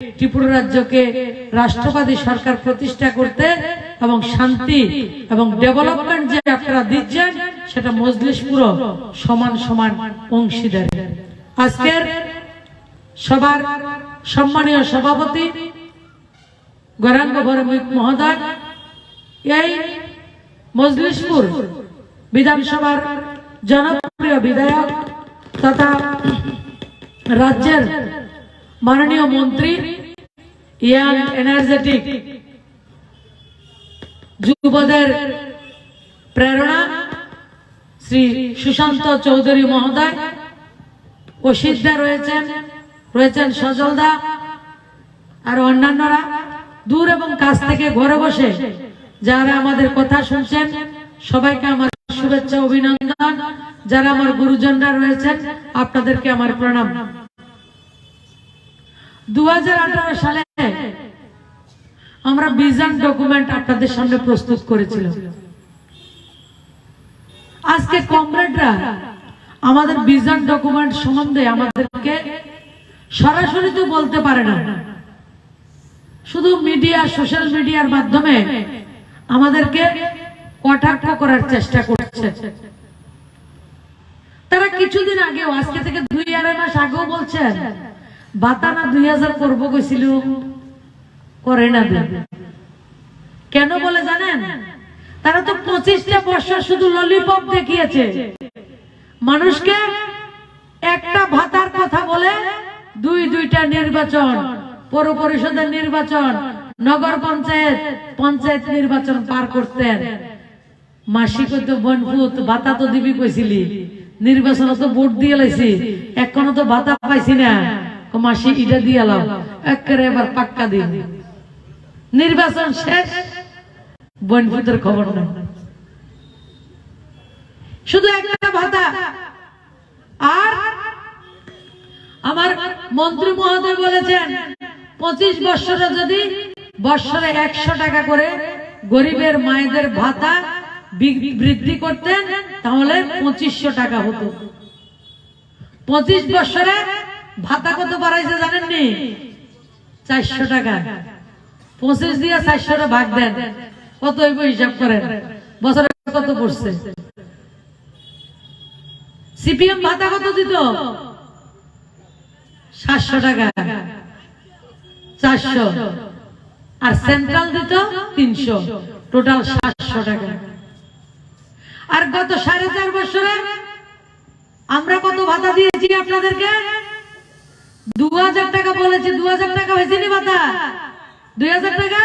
ত্রিপুরা রাজ্যকে রাষ্ট্রবাদী সরকার প্রতিষ্ঠা করতে এবং শান্তি এবং ডেভেলপমেন্ট যে আপনারা দিচ্ছেন সেটা মজলিশপুর সমান সমান অংশীদার। আজকের সবার সম্মানীয় সভাপতি গৌরাঙ্গ ভৌমিক মহোদয় এই মজলিশপুর বিধানসভার জনপ্রিয় বিধায়ক তথা রাজ্যের মাননীয় মন্ত্রী ইয়াং এনার্জেটিক যুবদের প্রেরণা শ্রী সুশান্ত চৌধুরী মহোদয়, অসিদ্ধা রয়েছেন সজলদা আর অন্যান্যরা, দূর এবং কাছ থেকে ঘরে বসে যারা আমাদের কথা শুনছেন সবাইকে আমার শুভেচ্ছা অভিনন্দন। যারা আমার গুরুজনরা রয়েছেন আপনাদেরকে আমার প্রণাম। 2018 সালে আমরা ভিশন ডকুমেন্ট আপনাদের সামনে প্রস্তুত করেছিলাম। আজকে কমরেডরা আমাদের ভিশন ডকুমেন্ট সম্বন্ধে আমাদেরকে সরাসরি তো বলতে পারে না, শুধু মিডিয়া সোশ্যাল মিডিয়ার মাধ্যমে আমাদেরকে কটাক্ষ করার চেষ্টা করছে। তারা কিছুদিন আগেও, আজকে থেকে 2-2.5 মাস আগেও বলছেন ভাতা না 2000 করবো কইছিল, করে না। কেন বলে জানেন? তারা তো 25টা বছর শুধু ললিপপ দেখিয়েছে মানুষকে। একটা ভাতার কথা বলে 2-2টা নির্বাচন, পৌর পরিষদের নির্বাচন, নগর পঞ্চায়েত নির্বাচন পার করতেন। মাসি কইতো বনপুত ভাতা তো দিবি কইছিলি, নির্বাচন তো ভোট দিয়ে লাইছি, এখনো তো ভাতা পাইছি না, মাসি ইটা দিয়ে লাও, একেবারে এবার পাক্কা দিন। নির্বাচন শেষ, বনপুতের খবর নেই, শুধু একটা ভাতা। আর আমার মন্ত্রী মহোদয় বলেছেন 25 বছরে যদি বছরে 100 টাকা করে গরিবের মায়েদের ভাতা বৃদ্ধি করতেন তাহলে 2500 টাকা হতো। 25 বছরে ভাতা কত বাড়াইছে জানেননি? 400 টাকা। 25 দিয়ে 400 ভাগ দেন, কত হইব হিসাব করেন, বছরে কত পড়ছে? সিপিএম ভাতা কত দিত? 700 টাকা, 400, আর সেন্ট্রাল দিত 300, টোটাল 700 টাকা। আর গত 4.5 বছরে আমরা কত ভাতা দিয়েছি আপনাদেরকে? 2000 টাকা বলেছি। 2000 টাকা হয়েছে নি ভাতা? 2000 টাকা,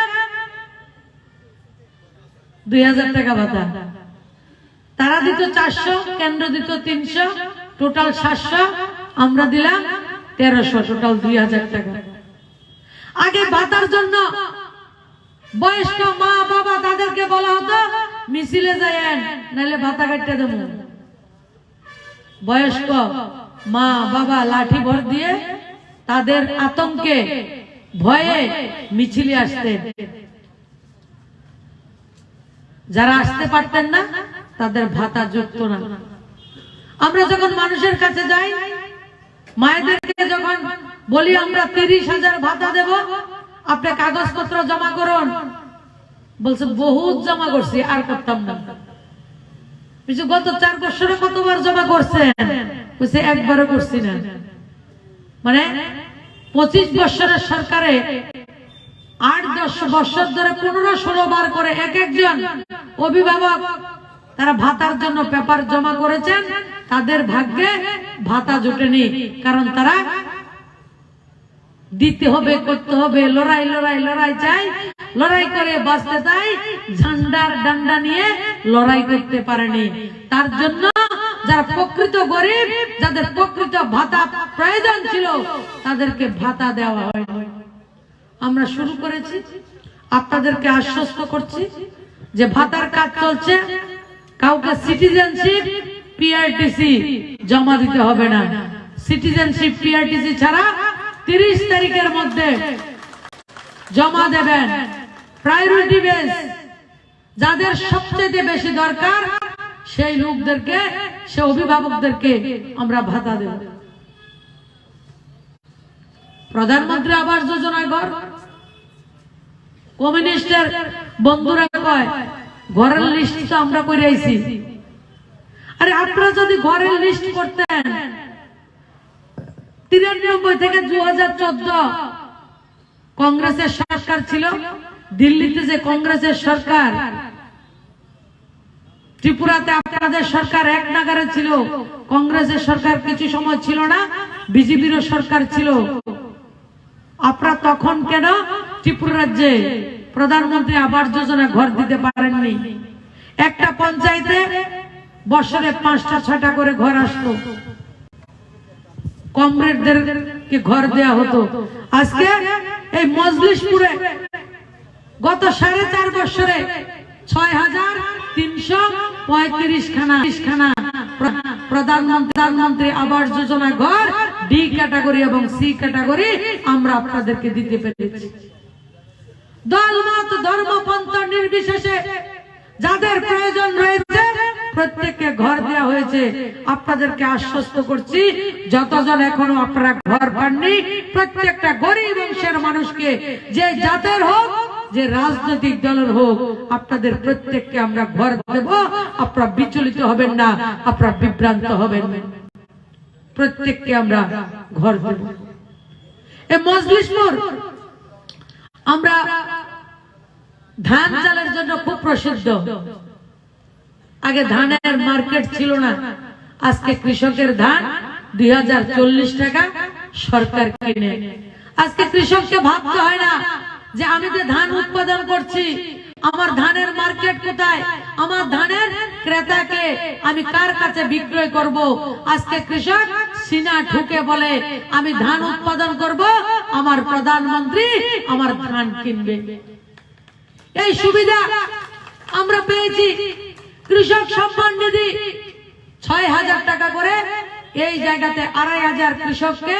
2000 টাকা ভাতা। তারা দিত 400, কেন্দ্র দিত 300, টোটাল 700, আমরা দিলাম 1300, টোটাল 2000 টাকা। আগে ভাতার জন্য বয়স্ক মা বাবা তাদেরকে বলা হতো মিছিলে যায়েন, নাহলে ভাতা কাটতে দেব। বয়স্ক মা বাবা লাঠি ভর দিয়ে তাদের আতঙ্কে ভয়ে মিছিলে আসতেন। যারা আসতে পারতেন না তাদের ভাতা জুটত না। আমরা যখন মানুষের কাছে যাই, মায়েদেরকে যখন বলি আমরা 30,000 ভাতা দেব, আপনি কাগজপত্র জমা করুন, বলছে বহুত জমা করছি, আর করতাম না। গত 4 বছরে কতবার জমা করছেন? বলছে একবারও করছি না। মানে 25 বছরের সরকারে 8-10 বছর ধরে 15-16 বার করে একজন অভিভাবক তারা ভাতার জন্য পেপার জমা করেছেন, তাদের ভাগ্যে ভাতা জোটেনি। কারণ তারা দিতে হবে, করতে হবে, লড়াই চাই, লড়াই করে বাঁচতে চাই, ঝান্ডার ডান্ডা নিয়ে লড়াই করতে পারেনি। তার জন্য যারা প্রকৃত গরিব, যাদের প্রকৃত ভাতা প্রয়োজন ছিল, তাদেরকে ভাতা দেওয়া হয়নি। আমরা শুরু করেছি, আপনাদেরকে আশ্বস্ত করছি যে ভাতার কাজ চলছে। কাউকে সিটিজেনশিপ পিআরটিসি জমা দিতে হবে না। সিটিজেনশিপ পিআরটিসি ছাড়া 30 তারিখের মধ্যে জমা দেবেন। প্রায়োরিটি বেস, যাদের সবচেয়ে বেশি দরকার সেই লোকদেরকে, সেই অভিভাবকদেরকে আমরা ভাতা দেব। প্রধানমন্ত্রী আবাস যোজনায় ঘর। কমিউনিস্টের বন্ধুরা কয় ঘরের লিস্ট তো আমরা করে আইছি। আরে আপনারা যদি ঘরের লিস্ট করতেন 93 থেকে 2014 কংগ্রেসের সরকার ছিল, দিল্লিতে যে কংগ্রেসের সরকার, ত্রিপুরাতে আপনাদের সরকার এক নাগারে ছিল, কংগ্রেসের সরকার কিছু সময় ছিল না, বিজেপির সরকার ছিল। আপনারা তখন কেন ত্রিপুরা রাজ্যে প্রধানমন্ত্রী আবাস যোজনা ঘর দিতে পারেননি? একটা পঞ্চায়েতে বছরে 5টা 6টা করে ঘর আসতো, কমরেডদেরকে ঘর দেয়া হতো। আজকে এই মজলিশপুরে গত 4.5 বছরে 6335 খানা প্রধানমন্ত্রী আবাস যোজনা ঘর ডি ক্যাটাগরি এবং সি ক্যাটাগরি আমরা আপনাদেরকে দিতে পেরেছি। দল মত ধর্ম পন্থা নির্বিশেষে যাদের প্রয়োজন রয়েছে প্রত্যেককে ঘর দেওয়া হয়েছে। আপনাদেরকে আশ্বস্ত করছি, যতজন এখনো আপনারা ঘর পাননি, প্রত্যেকটা গরিব অংশের মানুষকে, যে জাতের হোক, যে রাজনৈতিক দলের হোক, আপনাদের প্রত্যেককে আমরা ঘর দেব। আপনারা বিচলিত হবেন না, আপনারা বিভ্রান্ত হবেন না, প্রত্যেককে আমরা ঘর দেব। এই মজলিশপুর আমরা ধান চালের জন্য খুব প্রসিদ্ধ। আগে ধানের মার্কেট ছিল না, আজকে কৃষকের ধান 2040 টাকা সরকার কিনে। আজকে কৃষককে ভাবতে হয় না যে আমি যে ধান উৎপাদন করছি আমার ধানের মার্কেট কোথায়, আমার ধানের ক্রেতাকে আমি কার কাছে বিক্রয় করব। আজকে কৃষক সিনা ঠুকে বলে আমি ধান উৎপাদন করব, আমার প্রধানমন্ত্রী আমার ধান কিনবে। এই সুবিধা আমরা পেয়েছি। কৃষক সম্মান নিধি 6000 টাকা করে, এই জায়গাতে 2500 কৃষককে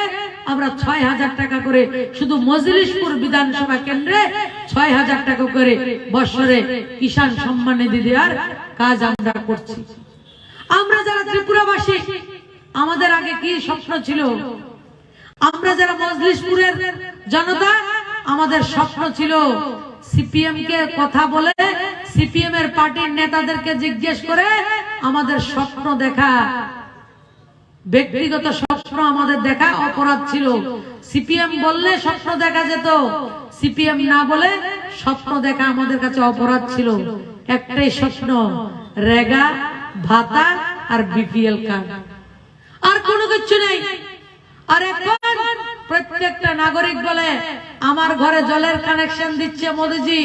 আমরা 6000 টাকা করে, শুধু মজলিশপুর বিধানসভা কেন্দ্রে 6000 টাকা করে বছরে কিষাণ সম্মান নিধি দেওয়ার কাজ আমরা করছি। আমরা যারা ত্রিপুরাবাসী, আমাদের আগে কি স্বপ্ন ছিল? আমরা যারা মজলিশপুরের জনতা, আমাদের স্বপ্ন ছিল সিপিএম কে কথা বলে, সিপিএম এর পার্টির নেতাদেরকে জিজ্ঞেস করে আমাদের স্বপ্ন দেখা, ব্যক্তিগত স্বপ্ন আমাদের দেখা অপরাধ ছিল। সিপিএম বললে স্বপ্ন দেখা যেত, সিপিএম না বলে স্বপ্ন দেখা আমাদের কাছে অপরাধ ছিল। একটাই স্বপ্ন, রেগা ভাতা আর বিপিএল কার্ড, আর কোনো কিছু নেই। আর এখন প্রত্যেকটা নাগরিক বলে আমার ঘরে জলের কানেকশন দিচ্ছে মোদিজি,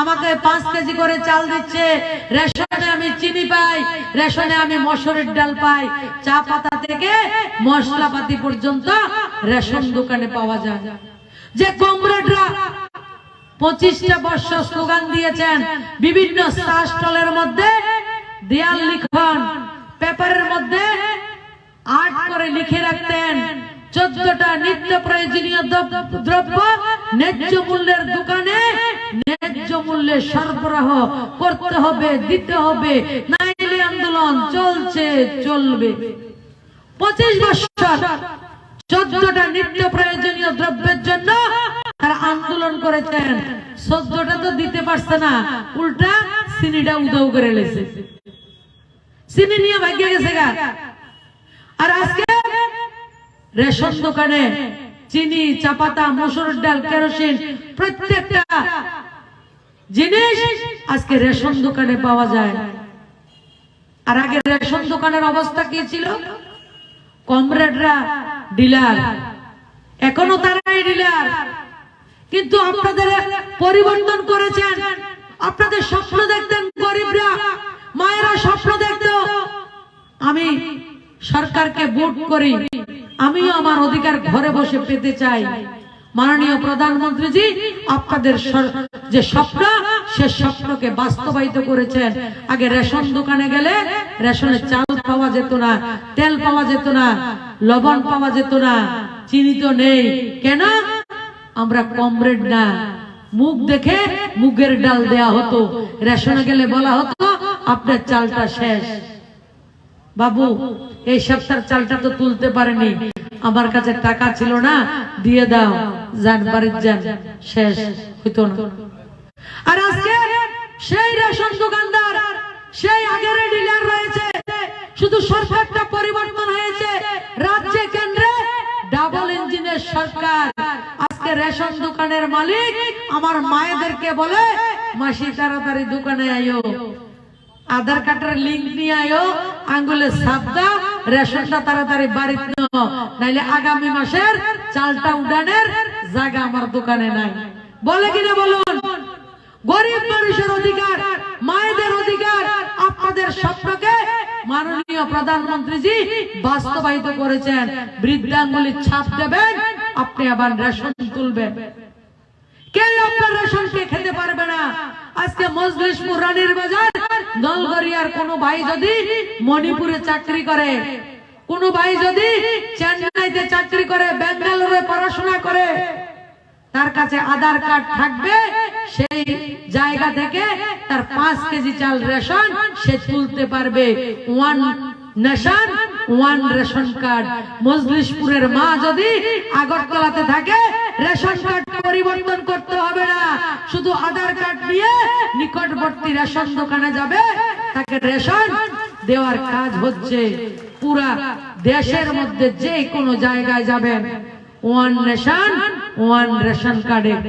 আমাকে 5 কেজি করে চাল দিচ্ছে, রেশনে আমি চিনি পাই, রেশনে আমি মসুরের ডাল পাই, চা পাতা থেকে মশলাপাতি পর্যন্ত রেশন দোকানে পাওয়া যায়। যে কমরেডরা 25টা বছর স্লোগান দিয়েছেন, বিভিন্ন চা স্টলের মধ্যে দেয়াল লিখন, পেপারের মধ্যে আর্ট করে লিখে রাখতেন 14টা নিত্য প্রয়োজনীয় দ্রব্য ন্যায্য মূল্যের দোকানে ন্যায্য মূল্যে সরবরাহ করতে হবে, দিতে হবে, নাইলে আন্দোলন চলছে চলবে। 25 বছর 14টা নিত্য প্রয়োজনীয় দ্রব্যের জন্য তারা আন্দোলন করেছেন, 14টা তো দিতে পারছে না, উল্টা চিনিটা উদাও করে লেছে, চিনি নিয়ে ভাগিয়ে গেছে গা। আর আজকে রেশন দোকানে চিনি, চাপাতা, মসুরের ডাল, কেরোসিন প্রত্যেকটা জিনিস আজকে রেশন দোকানে পাওয়া যায়। আর আগে রেশন দোকানের অবস্থা কি ছিল? কমরেডরা ডিলার, এখনো তারাই ডিলার, কিন্তু আপনাদের পরিবর্তন করেছেন। আপনাদের স্বপ্ন দেখতেন গরিবরা, মায়েরা স্বপ্ন দেখত আমি সরকারকে ভোট করি, আমিও আমার অধিকার ঘরে বসে পেতে চাই। মাননীয় প্রধানমন্ত্রীজি আপনাদের যে স্বপ্ন, সে স্বপ্নকে বাস্তবায়িত করেছেন। আগে রেশন দোকানে গেলে রেশনের চাল পাওয়া যেত না, তেল পাওয়া যেত না, লবণ পাওয়া যেত না, চিনি তো নেই। কেন? আমরা কমরেড না, মুখ দেখে মুগের ডাল দেয়া হতো। রেশনে গেলে বলা হতো আপনার চালটা শেষ, বাবু এই সপ্তাহের চালটা তো তুলতে পারেনি, আমার কাছে টাকা ছিল না, দিয়ে দাও, যান বাড়ির যান, শেষ হইতো না। আর আজকে সেই রেশন দোকানদার, সেই আগের ডিলার রয়েছে, শুধু সরকারটা পরিবর্তন হয়েছে, রাজ্যে কেন্দ্রে ডাবল ইঞ্জিনের সরকার। আজকে রেশন দোকানের মালিক আমার মায়েদেরকে বলে, মাসি তাড়াতাড়ি দোকানে আইও, আধার কার্ডের লিঙ্ক নিয়ে আইও, আঙ্গুলে ছাপ দাও, রেশনটা তাড়াতাড়ি বাড়িতে নাও, নাইলে আগামী মাসের চালটা উঠানের জায়গা আমার দোকানে নাই। বলে কিনা বলুন? গরিব মানুষের অধিকার, মায়েদের অধিকার, আপনাদের স্বপ্নকে মাননীয় প্রধানমন্ত্রীজি বাস্তবায়িত করেছেন। বৃদ্ধাঙ্গুলির ছাপ দেবেন, আপনি আবার রেশন তুলবেন, কেউ আপনার রেশনকে খেতে পারবে না। আজকে মজলিশপুর, রানীর বাজার, নলগড়িয়ার কোন ভাই যদি মণিপুরে চাকরি করে, কোন ভাই যদি চেন্নাইতে চাকরি করে, বেঙ্গালুরুতে পড়াশোনা করে, তার কাছে আধার কার্ড থাকবে, সেই জায়গা থেকে তার 5 কেজি চাল রেশন সে তুলতে পারবে। One nation one ration card. মজলিশপুরের মা যদি আগরতলাতে থাকে, রেশন কার্ড পরিবর্তন করতে হবে না, শুধু আধার কার্ড নিয়ে নিকটবর্তী রেশন দোকানে যাবে, তাকে রেশন দেওয়ার কাজ হচ্ছে। পুরা দেশের মধ্যে যে কোনো জায়গায় যাবেন, ওয়ান নেশন ওয়ান রেশন কার্ডের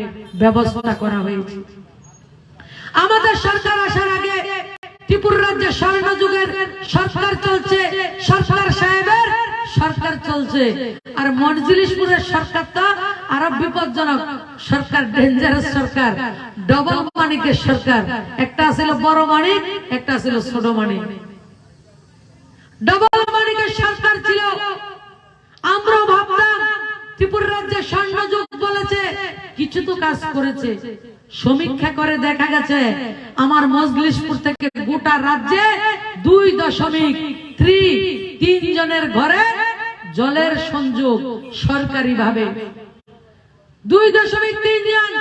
ব্যবস্থা করা হয়েছে। আমাদের সরকার আসার আগে ত্রিপুরা রাজ্যে স্বর্ণযুগের সরকার চলছে, সরকার সাহেবের সরকার চলছে। আর মজলিশপুরের সরকারটা আরো বিপজ্জনক সরকার, ডেঞ্জারাস সরকার, ডবল মানিকের সরকার। একটা ছিল বড় মানিক, একটা ছিল ছোট মানিক। ডবল মানিকের সরকার ছিল, আমরা ভাবতাম ত্রিপুরা রাজ্যে স্বর্ণযুগ বলেছে, কিছু তো কাজ করেছে। সমীক্ষা করে দেখা গেছে আমার মজলিশপুর থেকে গোটা রাজ্যে 2.3 জনের ঘরে জলের সংযোগ সরকারি ভাবে। 2.3 জন।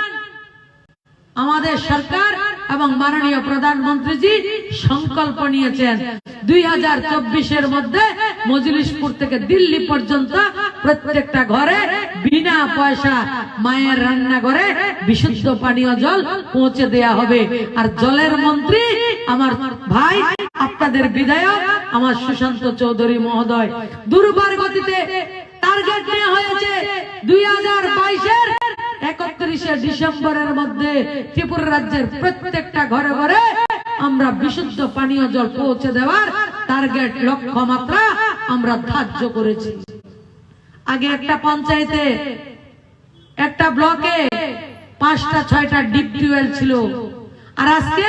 আমাদের সরকার এবং মাননীয় প্রধানমন্ত্রীজি সংকল্প নিয়েছেন 2024-এর মধ্যে মজলিশপুর থেকে দিল্লি পর্যন্ত প্রত্যেকটা ঘরে বিনা পয়সা মায়ের রান্নাঘরে বিশুদ্ধ পানীয় জল পৌঁছে দেয়া হবে। আর জলের মন্ত্রী আমার ভাই, আপনাদের বিধায়ক আমার সুশান্ত চৌধুরী মহোদয়। দুর্বার গতিতে টার্গেট নেওয়া হয়েছে 2022-এর 31শে ডিসেম্বরের মধ্যে ত্রিপুরা রাজ্যের প্রত্যেকটা ঘরে ঘরে আমরা বিশুদ্ধ পানীয় জল পৌঁছে দেওয়ার টার্গেট, লক্ষ্যমাত্রা আমরা ধার্য করেছি। আগে একটা পঞ্চায়েতে, একটা ব্লকে 5টা-6টা ডিপ টিউবওয়েল ছিল, আর আজকে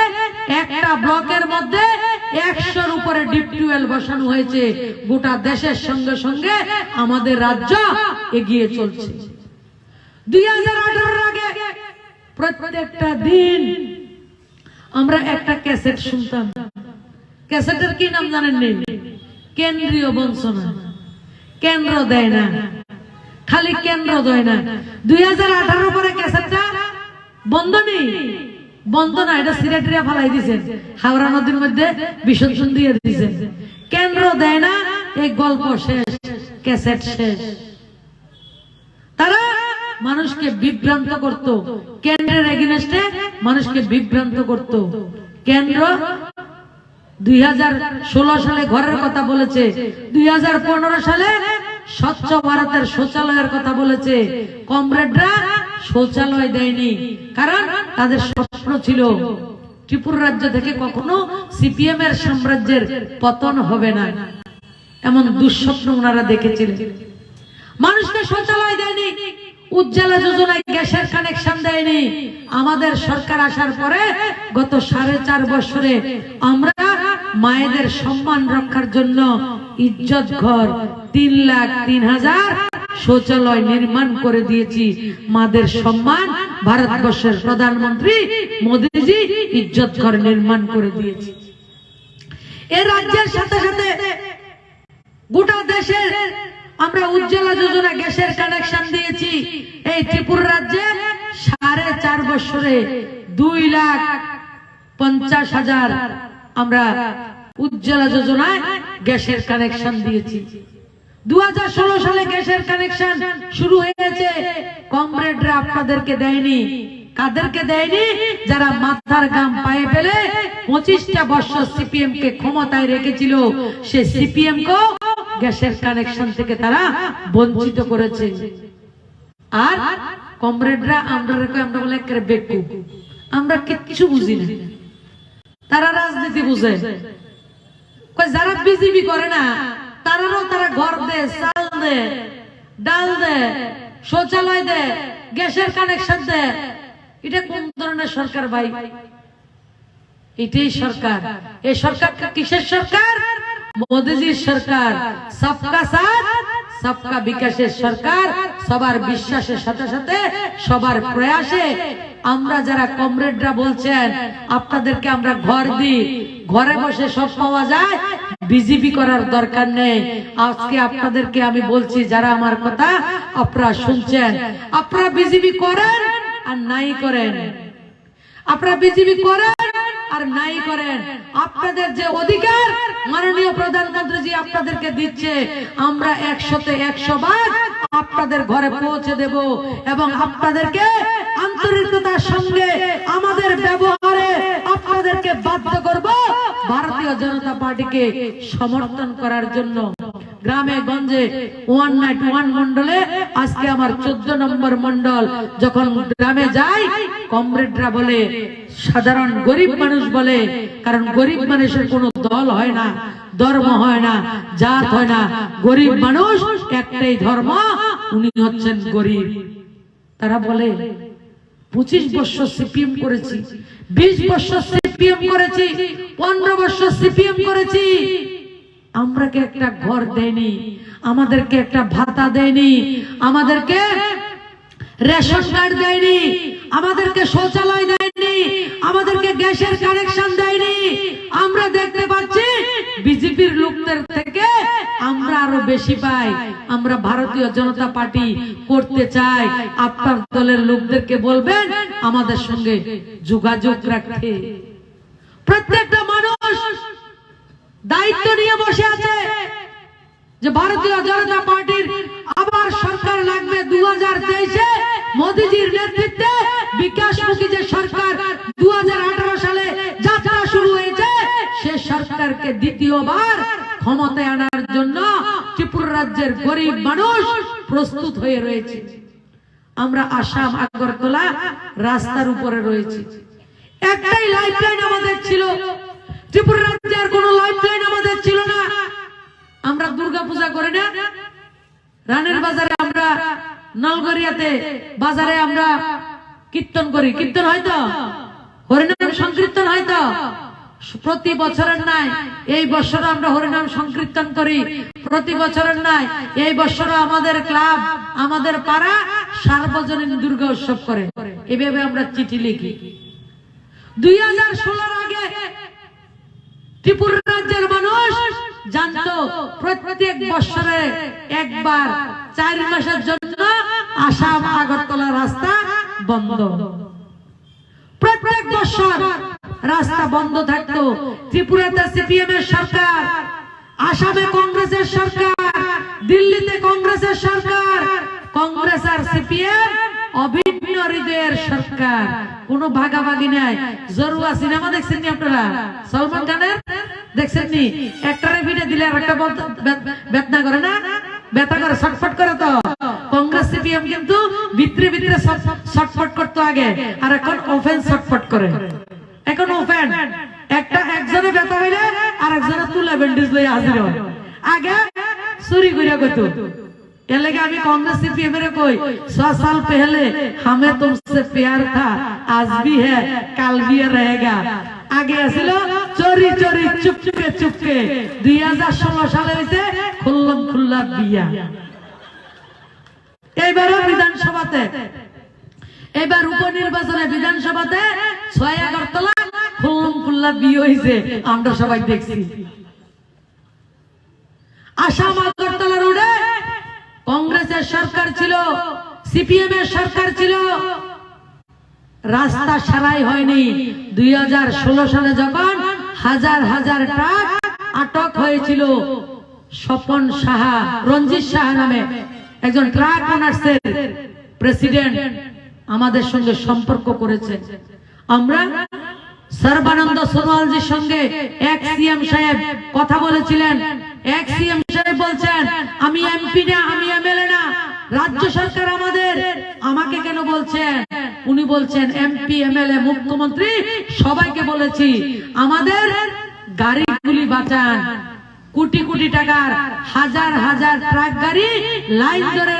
একটা ব্লকের মধ্যে 100-র উপরে ডিপ টিউবওয়েল বসানো হয়েছে। গোটা দেশের সঙ্গে সঙ্গে আমাদের রাজ্য এগিয়ে চলছে। 2018-এর আগে প্রত্যেকটা দিন আমরা একটা ক্যাসেট শুনতাম। ক্যাসেটের কি নাম জানেন? নেই, কেন্দ্রীয় বঞ্চনা। কেন্দ্র দেয় না, খালি কেন্দ্র দেয় না। 2018 পরে ক্যাসেটটা বন্ধ নেই, বন্ধ না, এটা সিলেটিরা ফালাই দিয়েছেন, হাওড়া নদীর মধ্যে বিসর্জন দিয়ে দিয়েছেন। কেন্দ্র দেয় না, এই গল্প শেষ, ক্যাসেট শেষ। তারা মানুষকে বিভ্রান্ত করত, কেন্দ্রের এগেইনস্টে মানুষকে বিভ্রান্ত করত। কেন্দ্র 2016 সালে ঘরের কথা বলেছে, 2015 সালে স্বচ্ছ ভারতের শৌচালয়ের কথা বলেছে। কমরেডরা শৌচালয় দেয়নি, কারণ তাদের স্বপ্ন ছিল ত্রিপুরা রাজ্য থেকে কখনো সিপিএম এর সাম্রাজ্যের পতন হবে না, এমন দুঃস্বপ্ন ওনারা দেখেছিলেন। মানুষকে শৌচালয় দেয়নি, উজ্জ্বলা যোজনায় গ্যাসের কানেকশন দেয়নি। আমাদের সরকার আসার পরে গত 4.5 বছরে আমরা মায়েদের সম্মান রক্ষার জন্য ইজ্জত ঘর 3,03,000 শৌচালয় নির্মাণ করে দিয়েছি। মাদের সম্মান ভারতবর্ষের প্রধানমন্ত্রী মোদীজি ইজ্জত ঘর নির্মাণ করে দিয়েছে। এই রাজ্যের সাথে সাথে গোটা দেশের আমরা উজ্জ্বলা যোজনা গ্যাসের কানেকশন দিয়েছি। এই ত্রিপুরা রাজ্যে 4.5 বছরে 2,50,000 আমরা উজ্জ্বলা যোজনায় গ্যাসের কানেকশন দিয়েছি। 2016 সালে গ্যাসের কানেকশন শুরু হয়েছে, কমরেডরা আপনাদেরকে দেয়নি। কাদেরকে দেয়নি? যারা মাথার ঘাম পায়ে ফেলে 25টা বছর সিপিএম কে ক্ষমতায় রেখেছিল, সে সিপিএম কো গ্যাসের কানেকশন থেকে তারা বঞ্চিত করেছে। আর কমরেডরা আমরা বলে করে বেকু, আমরা কিছু বুঝি না, তারা রাজনীতি বুঝে। যারা বিজেপি করে না তারাও তারা ঘর দে, চাল দে, ডাল দে, শৌচালয় দে, গ্যাসের কানেকশন দে। এটা কোন ধরনের সরকার ভাই? এটাই সরকার। এই সরকার কিসের সরকার? মোদীজির সরকার। সবকা সাথ সবকা বিকাশের সরকার। সবার বিশ্বাসের সাথে সাথে সবার প্রয়াসে আমরা যারা কমরেডরা বলছেন আপনাদেরকে আমরা ঘর দিই, ঘরে বসে সব পাওয়া যায়, বিজেপি করার দরকার নেই। আজকে আপনাদেরকে আমি বলছি, যারা আমার কথা আপনারা শুনছেন, আপনারা বিজেপি করেন আর নাই করেন, আপনারা বিজেপি করেন আর নাই করেন, আপনাদের যে অধিকার মাননীয় প্রধানমন্ত্রীজি আপনাদেরকে দিচ্ছে, আমরা 100তে 100 ভাগ আপনাদের ঘরে পৌঁছে দেব এবং আপনাদেরকে আন্তরিকতার সঙ্গে আমাদের ব্যবহারে আপনাদেরকে বাধ্য করব ভারতীয় জনতা পার্টিকে সমর্থন করার জন্য। গ্রামে গঞ্জে 191 মন্ডলে আজকে আমার 14 নম্বর মন্ডল, যখন গ্রামে যাই কমরেডরা বলে, সাধারণ গরিব মানুষ বলে, কারণ গরিব মানুষের কোনো দল হয় না, ধর্ম হয় না, জাত হয় না, গরিব মানুষ একটাই ধর্ম, উনি হচ্ছেন গরিব। তারা বলে 25 বছর সিপিএম করেছি, 20 বছর সিপিএম করেছি, 15 বছর সিপিএম করেছি, আমরাকে একটা ঘর দেয়নি, আমাদেরকে একটা ভাতা দেয়নি, আমাদেরকে রেশন কার্ড দেয়নি, আমাদেরকে শৌচালয় দেয়নি, আমাদেরকে গ্যাসের কানেকশন দেয়নি। আমরা দেখতে পাচ্ছি বিজেপির লোকদের থেকে আমরা আরো বেশি পাই। আমরা ভারতীয় জনতা পার্টি করতে চাই, আপনার দলের লোকদেরকে বলবেন আমাদের সঙ্গে যোগাযোগ রাখতে। প্রত্যেকটা মানুষ দায়িত্ব নিয়ে বসে আছে যে ভারতীয় জনতা পার্টির আবার সরকার লাগবে 2023-এ মোদীজির নেতৃত্বে বিকাশমুখী যে সরকার 2018 সালে যাত্রা শুরু হয়েছে, সে সরকারকে দ্বিতীয়বার ক্ষমতায় আনার জন্য ত্রিপুরা রাজ্যের গরিব মানুষ প্রস্তুত হয়ে রয়েছে। আমরা আসাম আগরতলা রাস্তার উপরে রয়েছি। একটাই লাইফলাইন আমাদের ছিল, ত্রিপুরা রাজ্যের কোনো লাইফলাইন আমাদের ছিল না। আমরা দুর্গা পূজা করি না, রানের বাজারে আমরা, নলগড়িয়াতে বাজারে আমরা কীর্তন করি, কীর্তন হয়তো হরিনাম সংকীর্তন হয়তো প্রতি বছরের নাই এই বছর আমরা হরিনাম সংকীর্তন করি, প্রতি বছরের নাই এই বছর আমাদের ক্লাব, আমাদের পাড়া সার্বজনীন দুর্গা উৎসব করে। এভাবে আমরা চিঠি লিখি। 2016 আগে ত্রিপুরা রাজ্যের মানুষ জানতো প্রত্যেক বছরে একবার 4 মাসের জন্য আসাম আগরতলা রাস্তা বন্ধ। প্রত্যেক বছর রাস্তা বন্ধ থাকতো। ত্রিপুরাতে সিপিএম এর সরকার, আসামে কংগ্রেসের সরকার, দিল্লিতে কংগ্রেসের সরকার, কংগ্রেস আর সিপিএম অভিন্ন হৃদয়ের সরকার, কোনো ভাগাভাগি নাই। জরুয়া সিনেমা দেখছেন নি আপনারা? সলমান খানের দেখছেন নি? একটারে ভিড়ে দিলে আর একটা বেদনা করে না, ব্যথা করে, ছটফট করে। তো কংগ্রেস সিপিএম কিন্তু ভিতরে ভিতরে ছটফট করতো আগে, আর এখন ওপেন ছটফট করে। এখন ওপেন, একটা একজনে ব্যথা হইলে আর একজনে তুলে ব্যান্ডেজ লইয়া হাজির হয়। আগে চুরি করিয়া কইতো। এর লাগে আমি कांग्रेस सीपीएम मेरे कोई 100 साल पहले हमें तुमसे प्यार था, आज भी है, कल भी रहेगा। आगे আসলো চোরি চোরি চুপকে চুপকে। 2016 সালে হইছে খুল্লম খুল্লা বিয়া। এবার বিধানসভাতে, এবার উপনির্বাচনে বিধানসভাতে 6 আগরতলা খুল্লম খুল্লা বিয়ে হইছে, আমরা সবাই দেখছি। আসাম আগরতলা রোডে কংগ্রেসের সরকার ছিল, সিপিএম এর সরকার ছিল, রাস্তা সারাই হয়নি। 2016 সালে যখন হাজার হাজার ট্রাক আটক হয়েছিল, স্বপন সাহা, রঞ্জিত সাহা নামে একজন ট্রাক ওনার্সের প্রেসিডেন্ট আমাদের সঙ্গে সম্পর্ক করেছে। আমরা সর্বানন্দ সোনোয়ালজির সঙ্গে এক সিএম সাহেব কথা বলেছিলেন। এক সিএম সাহেব বলছেন, আমি এমপি না, আমি এমএলএ না, রাজ্য সরকার আমাকে কেন বলছেন? উনি বলছেন, এমপি এমএলএ মুখ্যমন্ত্রী সবাইকে বলেছি আমাদের গাড়িগুলি বাঁচান। কোটি কোটি টাকার হাজার হাজার ট্রাক গাড়ি লাইন ধরে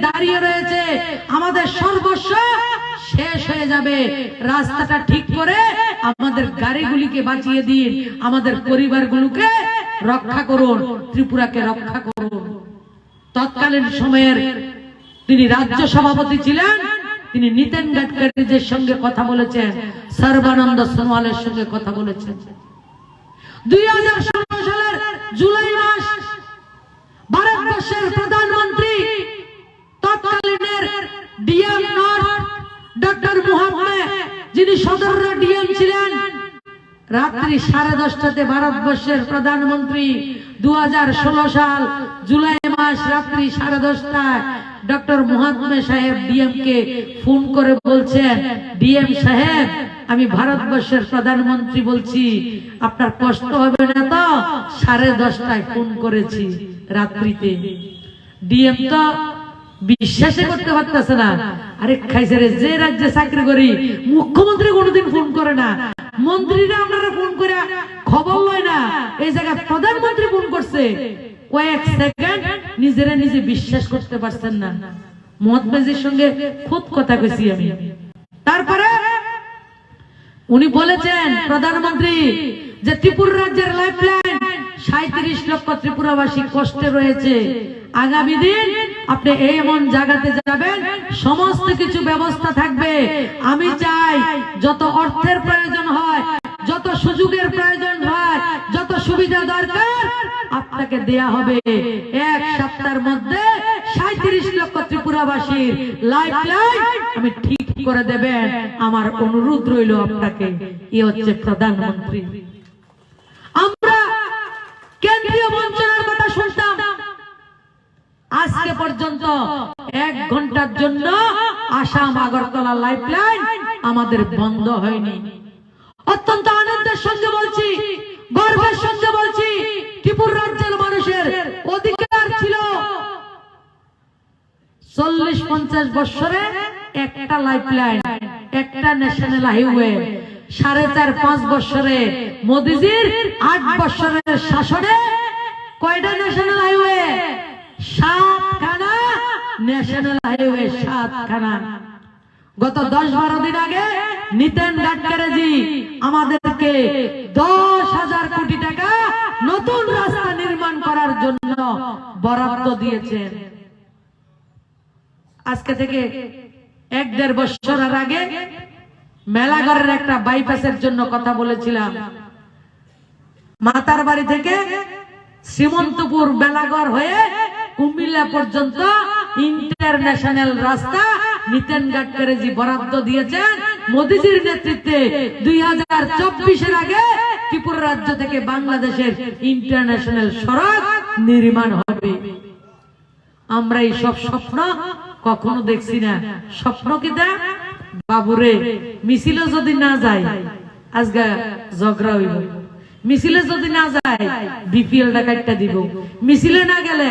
দাঁড়িয়ে রয়েছে, আমাদের সর্বস্ব শেষ হয়ে যাবে, রাস্তাটা ঠিক করে আমাদের গাড়িগুলিকে বাঁচিয়ে দিন, আমাদের পরিবারগুলোকে রক্ষা করুন, ত্রিপুরাকে রক্ষা করুন। তৎকালীন সময়ের তিনি রাজ্য সভাপতি ছিলেন, তিনি নীতিন গাডকারির সঙ্গে কথা বলেছেন, সর্বানন্দ সোনোয়ালের সঙ্গে কথা বলেছেন। 2016 সালের জুলাই মাস ভারতবর্ষের প্রধানমন্ত্রী তৎকালীনের ডিএম নর্থ ডক্টর মুহাম্মদ, যিনি সদর ডিএম ছিলেন, রাত্রি 10:30টাতে ভারতবর্ষের প্রধানমন্ত্রী 2016 সাল জুলাই মাস রাত্রি 10:30টায় ডক্টর মুহাম্মদ সাহেব ডিএম কে ফোন করে বলছেন, ডিএম সাহেব আমি ভারতবর্ষের প্রধানমন্ত্রী বলছি, আপনার কষ্ট হবে না তো? 10:30টায় ফোন করেছি রাত্রিতে। ডিএম তো বিশ্বাসে করতে পারতেছে না। আরে খাইছে রে, যে রাজ্যে চাকরি করি মুখ্যমন্ত্রী কোনোদিন ফোন করে না, মন্ত্রীরা আপনারা ফোন করে খবর লয় না, এই জায়গায় প্রধানমন্ত্রী ফোন করছে। কয়েক সেকেন্ড নিজেরা নিজে বিশ্বাস করতে পারছেন না। মোহাম্মদের সঙ্গে খুব কথা কইছি আমি। তারপরে উনি বলেছেন প্রধানমন্ত্রী যে ত্রিপুরা রাজ্যের লাইফলাইন 37 লক্ষ ত্রিপুরাবাসী কষ্টে রয়েছে, আগামী দিন আপনি এমন জায়গাতে যাবেন সমস্ত কিছু ব্যবস্থা থাকবে। আমি চাই যত অর্থের প্রয়োজন হয়, যত সুযোগের প্রয়োজন হয়, যত সুবিধা দরকার আপনাকে দেয়া হবে। এক সপ্তাহের মধ্যে 37 লক্ষ ত্রিপুরাবাসীর লাইফলাইন আমি ঠিক করে দেবেন, আমার অনুরোধ রইল আপনাকে। এই হচ্ছে প্রধানমন্ত্রী। আমরা কেন্দ্রীয় মন্ত্রণালয়ের কথা শুনতাম, আজকে পর্যন্ত 1 ঘন্টার জন্য আসাম আগরতলা লাইফলাইন আমাদের বন্ধ হয়নি। অত্যন্ত আনন্দের সঙ্গে বলছি, গর্বের সঙ্গে বলছি, ত্রিপুরা রাজ্যের মানুষের অধিকার ছিল 40-50 বছরে একটা লাইফলাইন, একটা ন্যাশনাল হাইওয়ে। 4.5-5 বছরে মোদিজির 8 বছরের শাসনে কয়টা ন্যাশনাল হাইওয়ে? 7খানা ন্যাশনাল হাইওয়ে, 7খানা। গত 10-12 দিন আগে নীতিন গাডকারি আমাদেরকে 10,000 কোটি টাকা নতুন রাস্তা নির্মাণ করার জন্য বরাদ্দ দিয়েছেন। আজকে থেকে 1-1.5 বছর আগে মেলাঘরের একটা বাইপাসের জন্য কথা বলেছিলাম। মাতার বাড়ি থেকে শ্রীমন্তপুর মেলাঘর হয়ে কুমিল্লা পর্যন্ত ইন্টারন্যাশনাল রাস্তা নীতিন গাডকারি বরাদ্দ দিয়েছেন মোদিজির নেতৃত্বে। 2024-এর আগে ত্রিপুরা রাজ্য থেকে বাংলাদেশের ইন্টারন্যাশনাল সড়ক নির্মাণ হবে। আমরা এই সব স্বপ্ন কখনো দেখছি না। স্বপ্ন কি দা বাবুরে, মিছিলে যদি না যায় আজকে ঝগড়া হইব, মিছিলে যদি না যায় বিপিএল ডাকাইটা দিব, মিছিলে না গেলে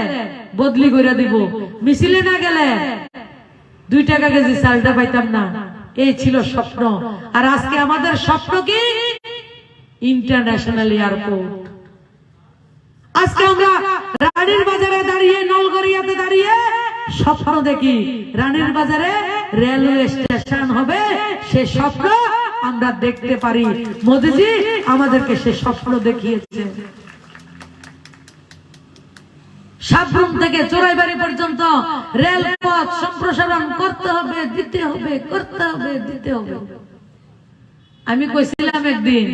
বদলি করে দিব, মিছিলে না গেলে 2 টাকা কেজি চালটা পাইতাম না। এই ছিল স্বপ্ন। আর আজকে আমাদের স্বপ্ন কি? International airport. আজকে আমরা রানীর বাজারে দাঁড়িয়ে, নলগড়িয়াতে দাঁড়িয়ে স্বপ্ন দেখি রানীর বাজারে রেলওয়ে স্টেশন হবে। সে স্বপ্ন আমরা দেখতে পারি। মোদিজি আমাদেরকে সে স্বপ্ন দেখিয়েছে। সাবরুম থেকে চোরাইবাড়ি পর্যন্ত রেলপথ সম্প্রসারণ করতে হবে, দিতে হবে, করতে হবে, দিতে হবে। আমি কইছিলাম একদিন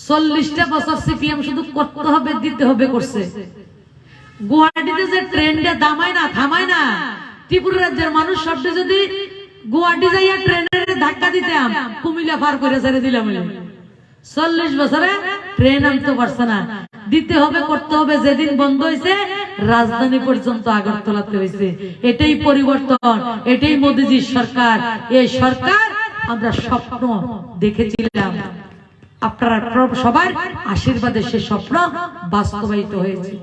40টা বছর সিপিএম শুধু করতে হবে, দিতে হবে করছে। গুয়াহাটিতে যে ট্রেনটা দামায় না, থামায় না, ত্রিপুরা রাজ্যের মানুষ সবটা যদি গুয়াহাটি যাইয়া ট্রেনের ধাক্কা দিতাম, কুমিল্লা পার করে ছেড়ে দিলাম। 40 বছরে ট্রেন আনতে পারছে না। দিতে হবে, করতে হবে। যেদিন বন্ধ হয়েছে রাজধানী পর্যন্ত আগরতলাতে হয়েছে। এটাই পরিবর্তন, এটাই মোদীজির সরকার। এই সরকার আমরা স্বপ্ন দেখেছিলাম, আপনারা সবার আশীর্বাদে সে স্বপ্ন বাস্তবায়িত হয়েছে।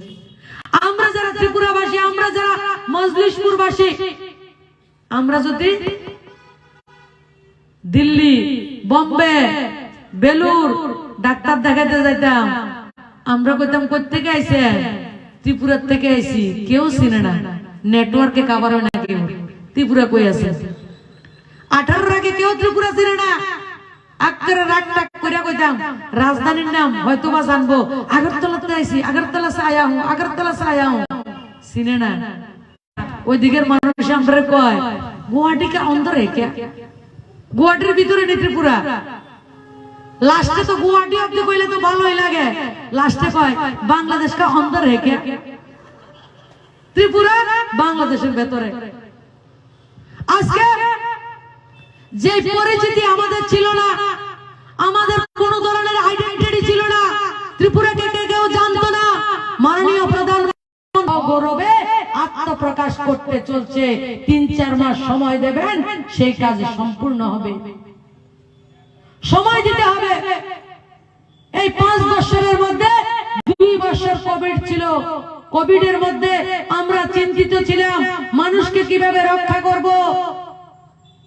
আমরা যারা ত্রিপুরাবাসী, আমরা যারা মজলিশপুরবাসী, আমরা যদি দিল্লি, বোম্বে, বেলুর ডাক্তার দেখাতে যাইতাম, আমরা কইতাম কোত্থেকে আইছে, ত্রিপুরার থেকে আইছি। কেউ চিনে না, নেটওয়ার্কে কাভার হয় না কেউ ত্রিপুরা কই আছে। 18 আগে কেউ ত্রিপুরা চিনে না। আক্কের রাগ টাক করে কইতাম রাজধানীর নাম হয়তো বা জানবো, আগরতলাতে আইছি, আগরতলা সে আয়া হুঁ, আগরতলা সে আয়া হুঁ। চিনে না। ওই দিকের মানুষ আমরা কয় গুয়াহাটি কা অন্দর হে ক্যা, গুয়াহাটির ভিতরে নেই ত্রিপুরা। লাস্টে তো গুয়াহাটি অব্দি কইলে তো ভালোই লাগে, লাস্টে কয় বাংলাদেশ কা অন্দর হে ক্যা, ত্রিপুরা বাংলাদেশের ভেতরে। আজকে যে পরিচিতি আমাদের ছিল না, আমাদের কোন ধরনের আইডেন্টিটি ছিল না, ত্রিপুরাকে কেউ জানতো না, মাননীয় প্রধানমন্ত্রী গৌরবে আত্মপ্রকাশ করতে চলছে। 3-4 মাস সময় দেবেন, সেই কাজ সম্পূর্ণ হবে। সময় দিতে হবে। এই 5 বছরের মধ্যে 2 বছর কোভিড ছিল। কোভিডের মধ্যে আমরা চিন্তিত ছিলাম মানুষকে কিভাবে রক্ষা করব।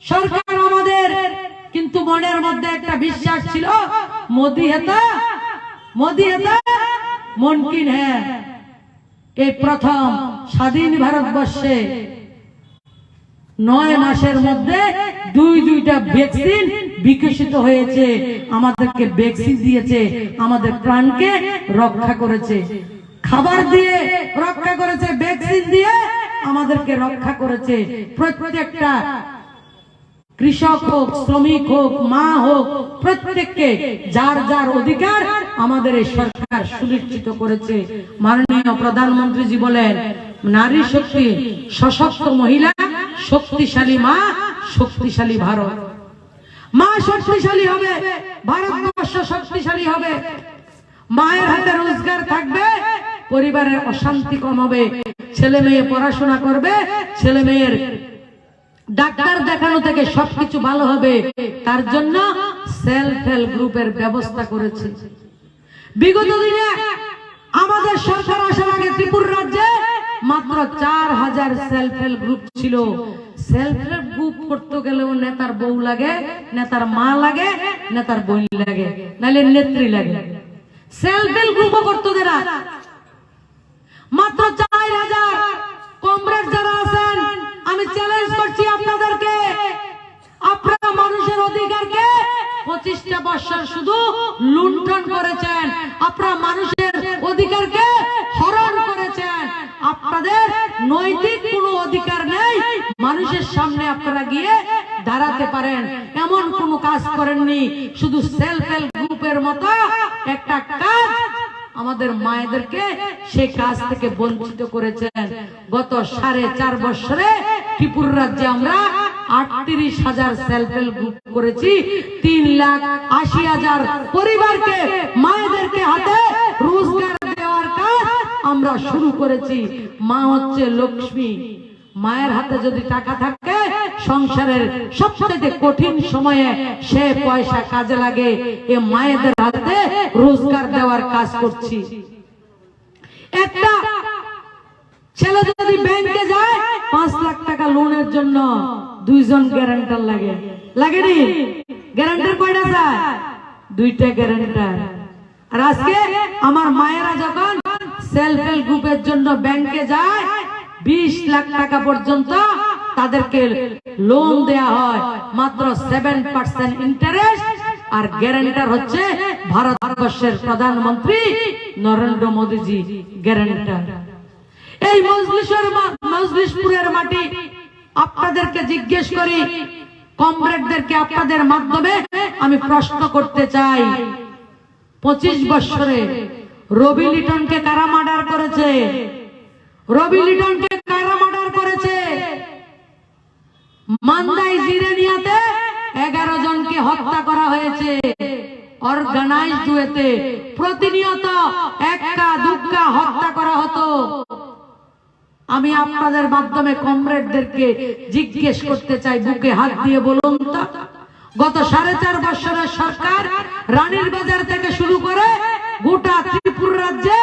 সরকার আমাদের, কিন্তু মনের মধ্যে একটা বিশ্বাস ছিল মোদি হেতা, মোদি হেতা মুমকিন হ্যাঁ। এই প্রথম স্বাধীন ভারতবর্ষে 9 মাসের মধ্যে 2টা ভ্যাকসিন বিকশিত হয়েছে। আমাদেরকে ভ্যাকসিন দিয়েছে, আমাদের প্রাণকে রক্ষা করেছে, খাবার দিয়ে রক্ষা করেছে, ভ্যাকসিন দিয়ে আমাদেরকে রক্ষা করেছে। প্রত্যেকটা কৃষক হোক, শ্রমিক হোক, মা হোক, প্রত্যেককে যার যার অধিকার আমাদের এই সরকার সুনিশ্চিত করেছে। মাননীয় প্রধানমন্ত্রীজি বলেন নারী শক্তি, সশক্ত মহিলা, শক্তিশালী মা, শক্তিশালী ভারত। মা শক্তিশালী হবে, ভারতবর্ষ শক্তিশালী হবে। মায়ের হাতে রোজগার থাকবে, পরিবারের অশান্তি কম হবে, ছেলে মেয়ে পড়াশোনা করবে, ছেলে মেয়ের ডাক্তার দেখানো থেকে সবকিছু ভালো হবে। তার জন্য সেলফ হেল্প গ্রুপের ব্যবস্থা করেছে। বিগত দিনে আমাদের সরকার আসার আগে ত্রিপুরা রাজ্যে মাত্র 4000 সেলফ হেল্প গ্রুপ ছিল। সেলফ হেল্প গ্রুপ করতে গেলেও নেতার বউ লাগে, নেতার মা লাগে, নেতার বোন লাগে, নাহলে নেত্রী লাগে। সেলফ হেল্প গ্রুপও করতে দেরা মাত্র 4000। কমরেড যারা আছেন, আমি চ্যালেঞ্জ করছি আপনাদেরকে, আপনারা মানুষের অধিকারকে 25টা বছর শুধু লুণ্ঠন করেছেন, আপনারা মানুষের অধিকারকে হরণ করেছেন। আপনাদের নৈতিক কোনো অধিকার নেই মানুষের সামনে আপনারা গিয়ে দাঁড়াতে পারেন, এমন কোনো কাজ করেননি। শুধু সেলফ হেল্প গ্রুপের মতো একটা কাজ আমাদের মায়েদেরকে সেই কাজ থেকে বঞ্চিত করেছেন। গত 4.5 বছরে ত্রিপুরা রাজ্যে আমরা 38,000 সেলফ হেল্প গ্রুপ করেছি। 3,80,000 পরিবারকে, মায়েদেরকে হাতে রোজগার দেওয়ার কাজ আমরা শুরু করেছি। মা হচ্ছে লক্ষ্মী, মায়ের হাতে যদি টাকা থাকে সংসারের সবচেয়ে কঠিন সময়ে সে পয়সা কাজে লাগে। এ মায়েদের হাতে রোজগার দেওয়ার কাজ করছি। একটা ছেলে যদি ব্যাংকে যায় 5 লাখ টাকা লোনের জন্য 2 জন গ্যারান্টার লাগে, লাগেনি? গ্যারান্টার কয়টা যায়? 2টা গ্যারান্টার। আর আজকে আমার মায়েরা যখন সেলফ হেল্প গ্রুপের জন্য ব্যাংকে যায় 20 লাখ টাকা পর্যন্ত তাদেরকে লোন দেয়া হয়, মাত্র 7% ইন্টারেস্ট। আর গ্যারান্টার হচ্ছে ভারতবর্ষের প্রধানমন্ত্রী নরেন্দ্র মোদীজি গ্যারান্টার। এই মজলিশপুরের মাটি আপনাদেরকে জিজ্ঞেস করি, কমরেডদেরকে আপনাদের মাধ্যমে আমি প্রশ্ন করতে চাই, 25 বছরে রবি লিটনকে কারা মার্ডার করেছে? রবি লিটনকে কারা মার্ডার করেছে? মান্দাই জিরেনিয়াতে 11 জনকে হত্যা করা হয়েছে অর্গানাইজড ওয়েতে। প্রতিনিয়ত 1টা টিকা হত্যা করা হতো। আমি আপনাদের মাধ্যমে কমরেডদেরকে জিজ্ঞেস করতে চাই, বুকে হাত দিয়ে বলুন তো, গত 4.5 বছরের সরকার রানীর বাজার থেকে শুরু করে গোটা ত্রিপুরা রাজ্যে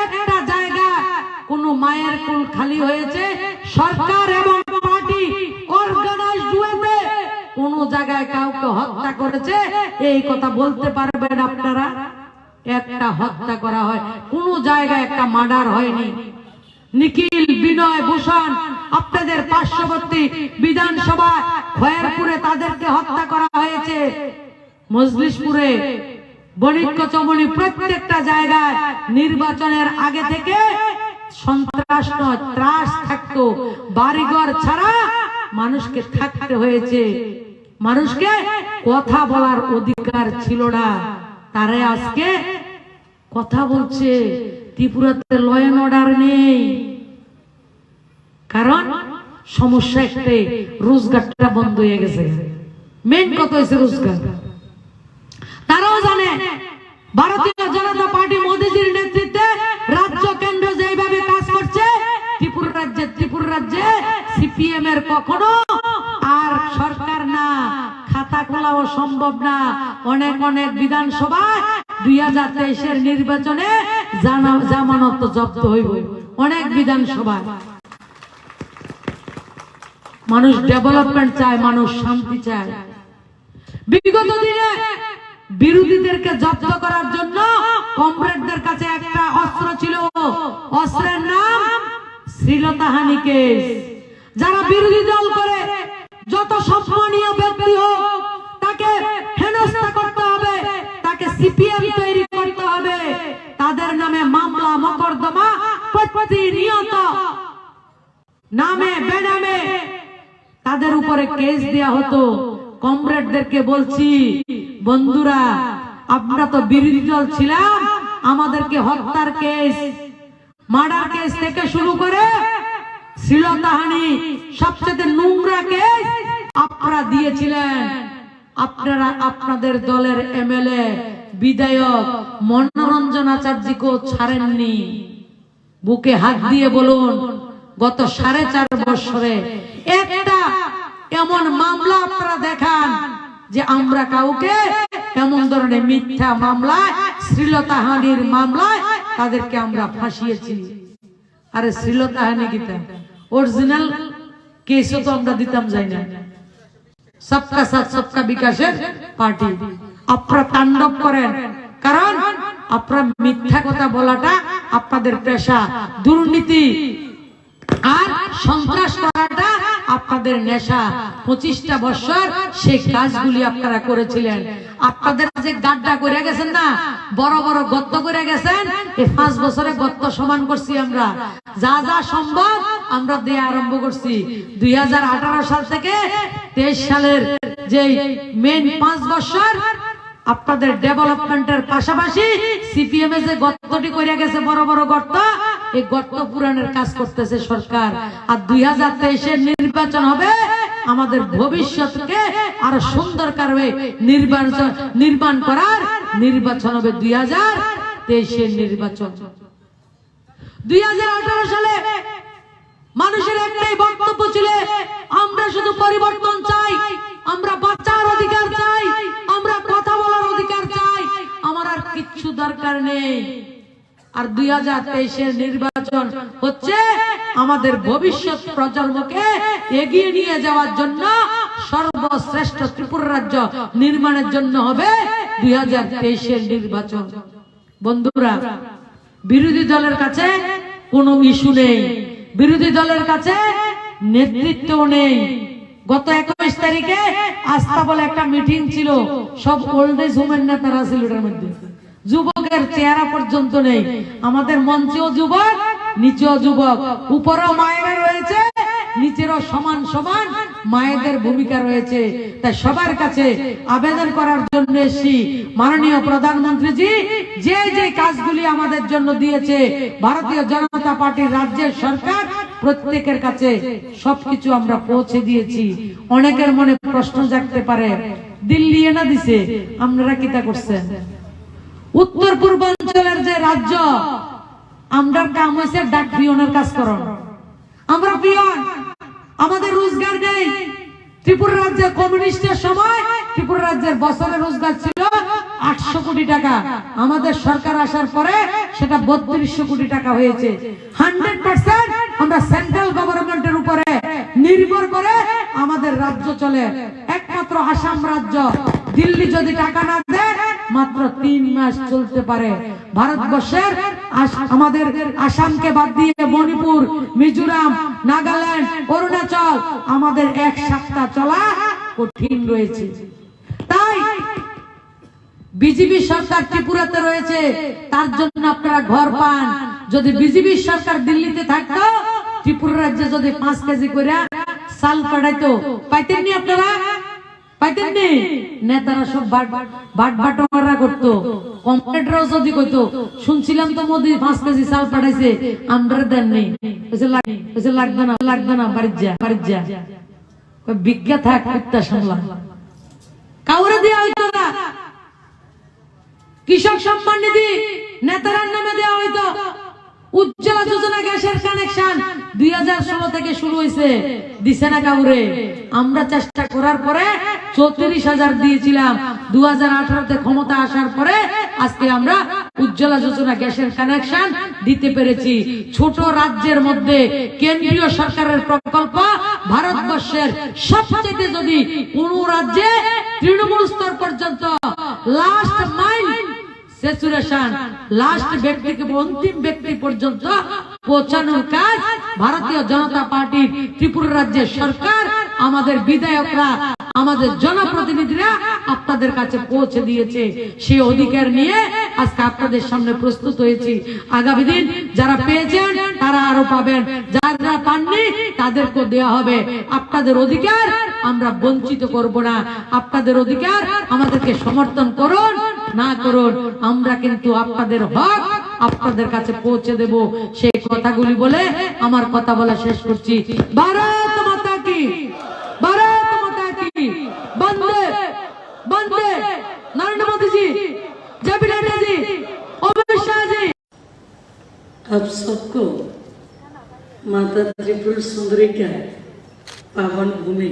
একটা জায়গা কোন মায়ের কোল খালি হয়েছে সরকার এবং পার্টি অর্গানাইজড ওয়েতে কোন জায়গায় কাউকে হত্যা করেছে এই কথা বলতে পারবেন আপনারা? একটা হত্যা করা হয়, কোন জায়গায় একটা মার্ডার হয়নি। নিখিল, বিনয়, ভূষণ আপনাদের পার্শ্ববর্তী বিধানসভা খয়েরপুরে তাদেরকে হত্যা করা হয়েছে। মজলিশপুরে, বণিক্য চমনি, প্রত্যেকটা জায়গায় নির্বাচনের আগে থেকে সন্ত্রাস নয় ত্রাস থাকতো। বাড়িঘর ছাড়া মানুষকে থাকতে হয়েছে, মানুষকে কথা বলার অধিকার ছিল না। তারা আজকে কথা বলছে। ত্রিপুরাতে ল এন্ড অর্ডার নেই, কারণ সমস্যা একটাই, রোজগারটা বন্ধ হয়ে গেছে। মেন কথা হয়েছে রোজগার। তারাও জানে ভারতীয় জনতা পার্টি মোদীজির নেতৃত্বে রাজ্য কেন্দ্র যেভাবে কাজ করছে, ত্রিপুরা রাজ্যে সিপিএম এর কখনো আর সরকার না, খাতা খোলাও সম্ভব না। অনেক বিধানসভায় 2023-এর নির্বাচনে জামানত জব্দ হইব। অনেক বিধানসভায় মানুষ ডেভেলপমেন্ট চায়, মানুষ শান্তি চায়। বিগত দিনে বিরোধীদেরকে জব্দ করার জন্য কমরেডদের কাছে একটা অস্ত্র ছিল, অস্ত্রের নাম শ্লীলতাহানি কেস। যারা বিরোধী দল করে, যত সম্মানীয় ব্যক্তি হোক, তাকে হেনস্থা করতে হবে, তাকে সিপিএম তৈরি করতে হবে। তাদের নামে মামলা মোকদ্দমা প্রতিনিয়ত নামে বেনামে তাদের উপরে কেস দেয়া হতো। কমরেডদেরকে বলছি, বন্ধুরা, আমরা তো বিরোধী দল ছিলাম, আমাদেরকে হত্যার কেস, মার্ডার কেস থেকে শুরু করে শ্লীলতাহানি সবচেয়ে নোংরা কেস আপনারা দিয়েছিলেন। আপনারা আপনাদের দলের এমএলএ বিধায়ক মনোরঞ্জন আচার্যকেও ছাড়েননি। বুকে হাত দিয়ে বলুন, গত 4.5 বছরে একটা এমন মামলা আপনারা দেখান যে আমরা কাউকে এমন ধরনের মিথ্যা মামলায়, শ্লীলতাহানির মামলায় তাদেরকে আমরা ফাঁসিয়েছি। আরে শ্লীলতাহানি কিটা অরিজিনাল কেসও তো আমরা দিতাম যাই না। সবকা সাথ সবকা বিকাশের পার্টি আপনারা তাণ্ডব করেন, কারণ আপনারা মিথ্যা কথা বলাটা আপনাদের পেশা, দুর্নীতি আর সন্ত্রাস করাটা আপনাদের নেশা। 25টা বছর সেই কাজগুলি আপনারা করেছিলেন। আপনাদের যে গাড্ডা করে গেছেন না, বড় বড় গর্ত করে গেছেন, এই 5 বছরে গর্ত সমান করছি আমরা। যা যা সম্ভব আমরা দিয়ে আরম্ভ করছি। 2018 সাল থেকে 23 সালের যে মেন 5 বছর আপনাদের ডেভেলপমেন্টের পাশাপাশি সিপিএম এ যে গর্তটি করে গেছে, বড় বড় গর্ত, এই গর্ত পুরানের কাজ করতেছে সরকার। আর 2023-এর নির্বাচন হবে আমাদের ভবিষ্যৎকে আরো সুন্দর করবে, নির্মাণ করার নির্বাচন হবে 2023-এর নির্বাচন। 2018 সালে মানুষের একটাই বক্তব্য ছিল, আমরা শুধু পরিবর্তন চাই, আমরা বাঁচার অধিকার চাই, আমরা কথা বলার অধিকার চাই, আমার আর কিচ্ছু দরকার নেই। আর 2023-এর নির্বাচন হচ্ছে আমাদের ভবিষ্যৎ প্রজন্মকে এগিয়ে নিয়ে যাওয়ার জন্য, সর্বশ্রেষ্ঠ ত্রিপুরা রাজ্য নির্মাণের জন্য হবে 2023-এর নির্বাচন। বন্ধুরা, বিরোধী দলের কাছে কোনো ইস্যু নেই, বিরোধী দলের কাছে নেতৃত্ব নেই। গত 21 তারিখে আস্থা বলে একটা মিটিং ছিল, সব ওল্ড এজ হোমের নেতারা ছিল এর মধ্যে, যুবকের চেহারা পর্যন্ত নেই। আমাদের মঞ্চেও যুবক, নিচেও যুবক, উপরেও মায়েরা রয়েছে, নিচেরও সমান সমান মায়েদের ভূমিকা রয়েছে। তাই সবার কাছে আবেদন করার জন্য এসেছি, মাননীয় প্রধানমন্ত্রীজি যে যে কাজগুলি আমাদের জন্য দিয়েছে ভারতীয় জনতা পার্টির রাজ্যের সরকার, প্রত্যেকের কাছে সবকিছু আমরা পৌঁছে দিয়েছি। অনেকের মনে প্রশ্ন জাগতে পারে, দিল্লি এনে দিছে, আপনারা কিটা করছেন? উত্তর পূর্বাঞ্চলের যে রাজ্য, আমরার কাম হয়েছে ডাক পিয়নের কাজ করুন। আমরা পিয়ন, আমাদের রোজগার নেই। ত্রিপুরা রাজ্যের কমিউনিস্টের সময় ত্রিপুরা রাজ্যের বছরের রোজগার ছিল 800 কোটি টাকা। আমাদের সরকার আসার পরে সেটা 3200 কোটি টাকা হয়েছে। 100% আমরা সেন্ট্রাল গভর্নমেন্টের উপরে নির্ভর করে আমাদের রাজ্য চলে। একমাত্র আসাম রাজ্য, দিল্লি যদি টাকা না দেয় মাত্র 3 মাস চলতে পারে। ভারতবর্ষের আমাদের আসামকে বাদ দিয়ে মণিপুর, মিজোরাম, নাগাল্যান্ড, অরুণাচল আমাদের 1 সপ্তাহ চলা কঠিন রয়েছে। তাই বিজেপি সরকার ত্রিপুরাতে রয়েছে, তার জন্য আপনারা ঘর পান। যদি বিজেপি সরকার দিল্লিতে থাকতো, ত্রিপুরা রাজ্যে যদি 5 কেজি করে চাল পাঠাইতো, পাইতেননি আপনারা? পাইতেননি? নেতারা সব বাটবাটোয়ারা করতো। কমরেডরাও যদি কইতো, শুনছিলাম তো মোদি 5 কেজি চাল পাঠাইছে, আমরা দেননি, লাগবে না, লাগবে না, বাড়ির যা বিজ্ঞা থাক, কুত্তা সামলা। কাউরে দেওয়া হইতো না। কৃষক সম্মান নিধি নেতারার নামে দেওয়া হইতো। উজ্জ্বলা যোজনা গ্যাসের কানেকশন 2016 থেকে শুরু হয়েছে, দিছে না কাউরে। আমরা চেষ্টা করার পরে 34,000 দিয়েছিলাম। 2018-তে ক্ষমতা আসার পরে আজকে আমরা উজ্জ্বলা যোজনা গ্যাসের কানেকশন দিতে পেরেছি। ছোট রাজ্যের মধ্যে কেন্দ্রীয় সরকারের প্রকল্প ভারতবর্ষের সবচেয়ে, যদি কোন রাজ্যে তৃণমূল স্তর পর্যন্ত লাস্ট মাইল স্যাচুরেশন, লাস্ট ব্যক্তি থেকে অন্তিম ব্যক্তি পর্যন্ত পৌঁছানোর কাজ ভারতীয় জনতা পার্টির ত্রিপুরা রাজ্যের সরকার, আমাদের বিধায়করা, আমাদের জনপ্রতিনিধিরা আপনাদের কাছে পৌঁছে দিয়েছে। সেই অধিকার নিয়ে আজকে আপনাদের সামনে প্রস্তুত হয়েছি। আগামী দিন যারা পেয়েছেন তারা আরো পাবেন, যারা পাননি তাদেরকে দেওয়া হবে। আপনাদের অধিকার আমরা বঞ্চিত করব না। আপনাদের অধিকার আমাদেরকে সমর্থন করুন না করুন, আমরা কিন্তু আপনাদের হক আপনাদের কাছে পৌঁছে দেব। সেই কথাগুলি বলে আমার কথা বলা শেষ করছি। ভারত মাতা কি, ভারত माता की, बंदे बंदे नरेंद्र मोदी जी, जय पी नड्डा जी, अमित शाह जी। आप सबको माता त्रिपुर सुंदरी का पावन भूमि,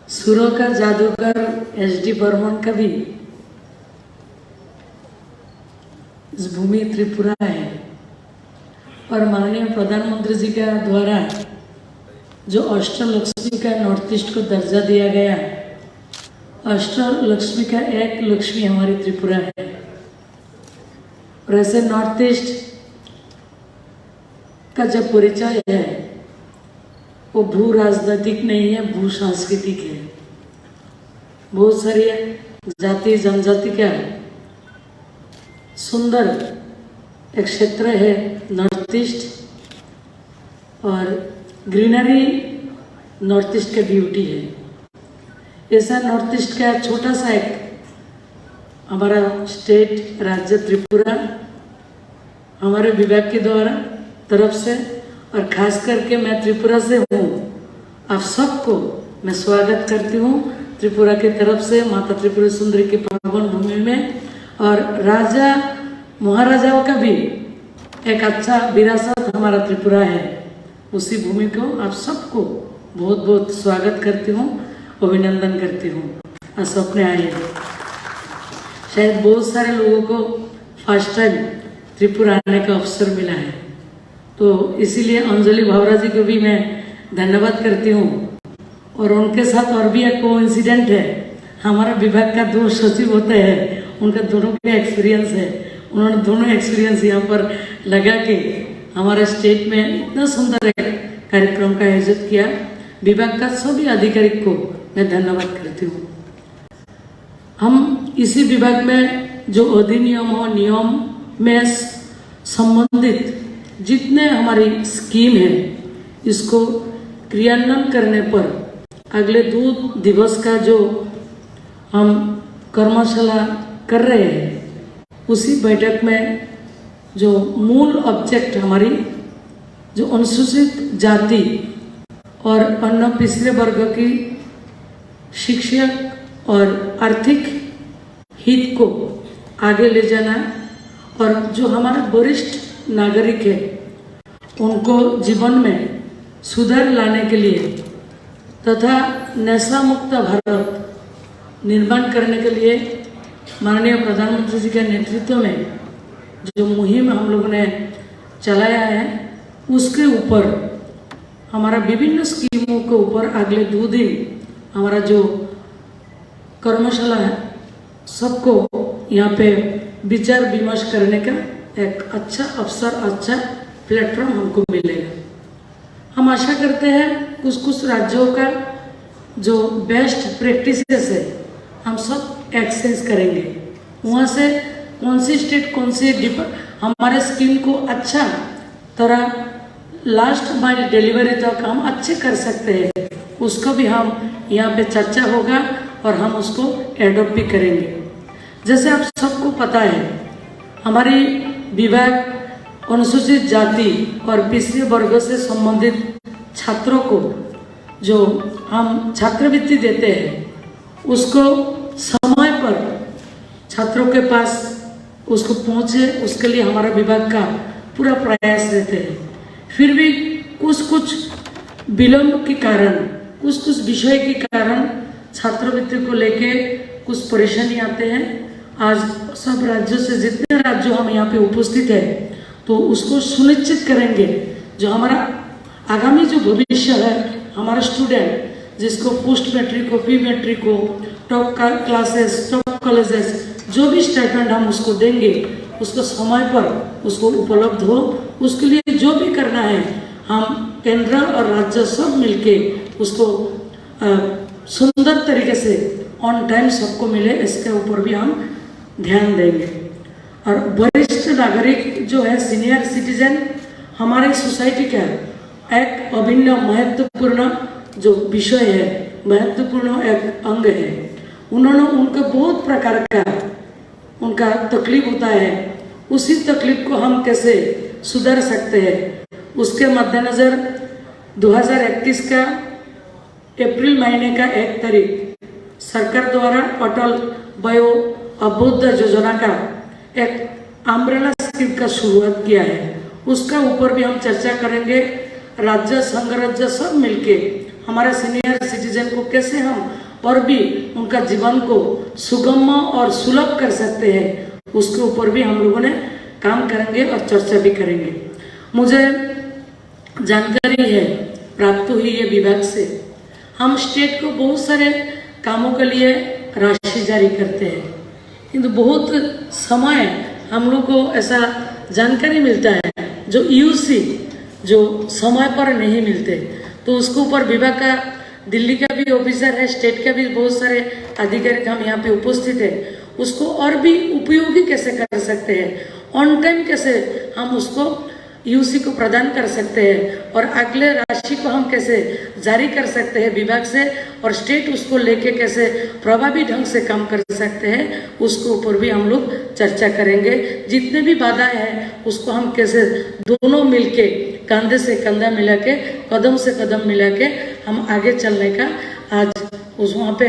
सुरों का जादूगर एस.डी. बर्मन का भी इस भूमि त्रिपुरा है। और माननीय प्रधानमंत्री जी के द्वारा जो अष्टलक्ष्मी का नॉर्थ ईस्ट को दर्जा दिया गया, अष्टलक्ष्मी का एक लक्ष्मी हमारी त्रिपुरा है। और ऐसे नॉर्थ ईस्ट का जो परिचय है वो भू राजनीतिक नहीं है, भू सांस्कृतिक है। बहुत सारी जाति जनजाति का सुंदर एक क्षेत्र है नॉर्थ ईस्ट, और ग्रीनरी नॉर्थ ईस्ट का ब्यूटी है। ऐसा नॉर्थ ईस्ट का छोटा सा एक हमारा स्टेट राज्य त्रिपुरा हमारे विभाग के द्वारा तरफ से, और खास करके मैं त्रिपुरा से हूँ, आप सबको मैं स्वागत करती हूँ त्रिपुरा की तरफ से माता त्रिपुरा सुंदरी की पावन भूमि में। और राजा महाराजाओं का भी एक अच्छा विरासत हमारा त्रिपुरा है। उसी भूमि को आप सबको बहुत बहुत स्वागत करती हूँ, अभिनंदन करती हूँ। आप अपने आइए। शायद बहुत सारे लोगों को फर्स्ट टाइम त्रिपुरा आने का अवसर मिला है, तो इसीलिए अंजलि भावरा जी को भी मैं धन्यवाद करती हूँ। और उनके साथ और भी एक कोइंसिडेंट है, हमारा विभाग का 2 सचिव होते हैं, उनका दोनों का एक्सपीरियंस है। उन्होंने दोनों एक्सपीरियंस यहाँ पर लगा के हमारे स्टेट में इतना सुंदर एक कार्यक्रम का आयोजित किया। विभाग का सभी अधिकारी को मैं धन्यवाद करती हूँ। हम इसी विभाग में जो अधिनियम और नियम में संबंधित जितने हमारी स्कीम है, इसको क्रियान्वयन करने पर अगले 2 दिवस का जो हम कर्मशाला कर रहे हैं, उसी बैठक में जो मूल ऑब्जेक्ट हमारी जो अनुसूचित जाति और अन्य पिछड़े वर्ग की शिक्षा और आर्थिक हित को आगे ले जाना, और जो हमारे वरिष्ठ नागरिक है उनको जीवन में सुधार लाने के लिए तथा नशा मुक्त भारत निर्माण करने के लिए माननीय प्रधानमंत्री जी के नेतृत्व में जो मुहिम हम लोगों ने चलाया है उसके ऊपर हमारा विभिन्न स्कीमों के ऊपर अगले 2 दिन हमारा जो कर्मशाला है सबको यहाँ पे विचार विमर्श करने का एक अच्छा अवसर, अच्छा प्लेटफॉर्म हमको मिलेगा। हम आशा करते हैं कुछ राज्यों का जो बेस्ट प्रैक्टिसेस है हम सब एक्सचेंज करेंगे, वहाँ से कौन सी स्टेट कौन सी हमारे स्कीम को अच्छा तरह लास्ट माइल डिलीवरी तक हम अच्छे कर सकते हैं, उसको भी हम यहाँ पे चर्चा होगा और हम उसको एडॉप्ट भी करेंगे। जैसे आप सबको पता है हमारी विभाग अनुसूचित जाति और पिछड़े वर्गों से संबंधित छात्रों को जो हम छात्रवृत्ति देते हैं उसको समय पर छात्रों के पास उसको पहुँचे, उसके लिए हमारा विभाग का पूरा प्रयास रहते हैं। फिर भी कुछ विलम्ब के कारण, कुछ विषय के कारण छात्रवृत्ति को लेके कुछ परेशानी आते हैं। आज सब राज्यों से जितने राज्यों हम यहाँ पे उपस्थित है तो उसको सुनिश्चित करेंगे जो हमारा आगामी जो भविष्य है हमारा स्टूडेंट जिसको पोस्ट मैट्रिक हो, प्री मैट्रिक हो, टॉप क्लासेस, टॉप कॉलेजेस जो भी स्टाइपेंड हम उसको देंगे उसको समय पर उसको उपलब्ध हो, उसके लिए जो भी करना है हम केंद्र और राज्य सब मिलके उसको सुंदर तरीके से ऑन टाइम सबको मिले, इसके ऊपर भी हम ध्यान देंगे। और वरिष्ठ नागरिक जो है सीनियर सिटीजन हमारे सोसाइटी का एक अभिन्न महत्वपूर्ण जो विषय है, महत्वपूर्ण एक अंग है। उन्होंने उनका बहुत प्रकार का उनका तकलीफ होता है, उसी तकलीफ को हम कैसे सुधार सकते हैं उसके मद्देनजर 2021 का अप्रैल महीने का 1 तारीख सरकार द्वारा अटल वयो अभ्युदय योजना का एक अम्ब्रेला स्कीम का शुरुआत किया है। उसका ऊपर भी हम चर्चा करेंगे। राज्य संघ राज्य सब मिलके हमारे सीनियर सिटीजन को कैसे हम और भी उनका जीवन को सुगम और सुलभ कर सकते हैं उसके ऊपर भी हम लोगों ने काम करेंगे और चर्चा भी करेंगे। मुझे जानकारी है प्राप्त हुई है विभाग से, हम स्टेट को बहुत सारे कामों के लिए राशि जारी करते हैं किंतु बहुत समय हम लोग को ऐसा जानकारी मिलता है जो यूसी जो समय पर नहीं मिलते, तो उसके ऊपर विभाग का दिल्ली का भी ऑफिसर है, स्टेट का भी बहुत सारे अधिकारी हम यहाँ पे उपस्थित है, उसको और भी उपयोगी कैसे कर सकते हैं, ऑन टाइम कैसे हम उसको यूसी को प्रदान कर सकते हैं और अगले राशि को हम कैसे जारी कर सकते हैं विभाग से, और स्टेट उसको लेके कैसे प्रभावी ढंग से काम कर सकते हैं उसके ऊपर भी हम लोग चर्चा करेंगे। जितने भी बाधाएं हैं उसको हम कैसे दोनों मिलके कंधे से कंधा मिला के कदम से कदम मिला के हम आगे चलने का आज उस वहाँ पे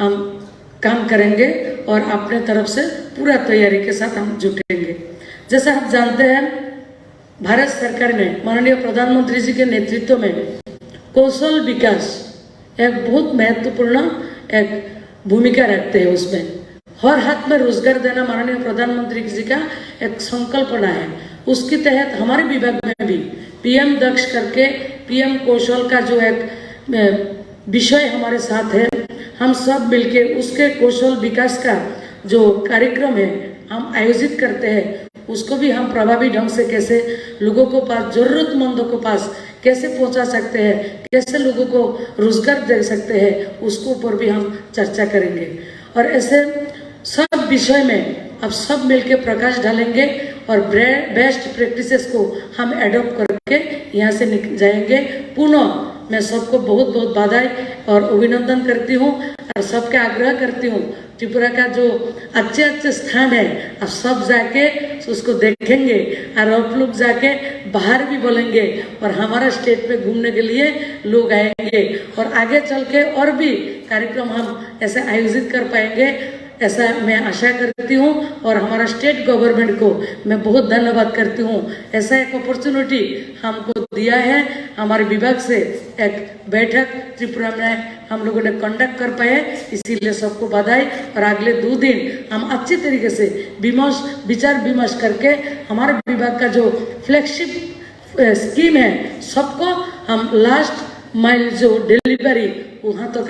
हम काम करेंगे और अपने तरफ से पूरा तैयारी के साथ हम जुटेंगे। जैसा आप जानते हैं भारत सरकार ने माननीय प्रधानमंत्री जी के नेतृत्व में कौशल विकास एक बहुत महत्वपूर्ण एक भूमिका रखते हैं। उसमें हर हाथ में रोजगार देना माननीय प्रधानमंत्री जी का एक संकल्पना है। उसके तहत हमारे विभाग में भी पीएम दक्ष करके पीएम कौशल का जो एक विषय हमारे साथ है, हम सब मिलके उसके कौशल विकास का जो कार्यक्रम है हम आयोजित करते हैं, उसको भी हम प्रभावी ढंग से कैसे लोगों को पास, जरूरतमंदों को पास कैसे पहुंचा सकते हैं, कैसे लोगों को रोजगार दे सकते हैं, उसके ऊपर भी हम चर्चा करेंगे। और ऐसे सब विषय में अब सब मिलके प्रकाश डालेंगे और बेस्ट प्रैक्टिसेस को हम एडॉप्ट करके यहाँ से जाएंगे। पुनः मैं सबको बहुत बहुत बधाई और अभिनंदन करती हूँ और सबके आग्रह करती हूँ त्रिपुरा का जो अच्छे अच्छे स्थान है आप सब जाके उसको देखेंगे और आप लोग जाके बाहर भी बोलेंगे और हमारा स्टेट पे घूमने के लिए लोग आएंगे और आगे चल के और भी कार्यक्रम हम ऐसे आयोजित कर पाएंगे। ऐसा मैं आशा करती हूँ और हमारा स्टेट गवर्नमेंट को मैं बहुत धन्यवाद करती हूँ। ऐसा एक अपॉर्चुनिटी हमको दिया है। हमारे विभाग से एक बैठक त्रिपुरा में हम लोगों ने कंडक्ट कर पाए, इसीलिए सबको बधाई। और अगले 2 दिन हम अच्छी तरीके से विचार विमर्श करके हमारे विभाग का जो फ्लैगशिप स्कीम है सबको हम लास्ट माइल जो डिलीवरी वहाँ तक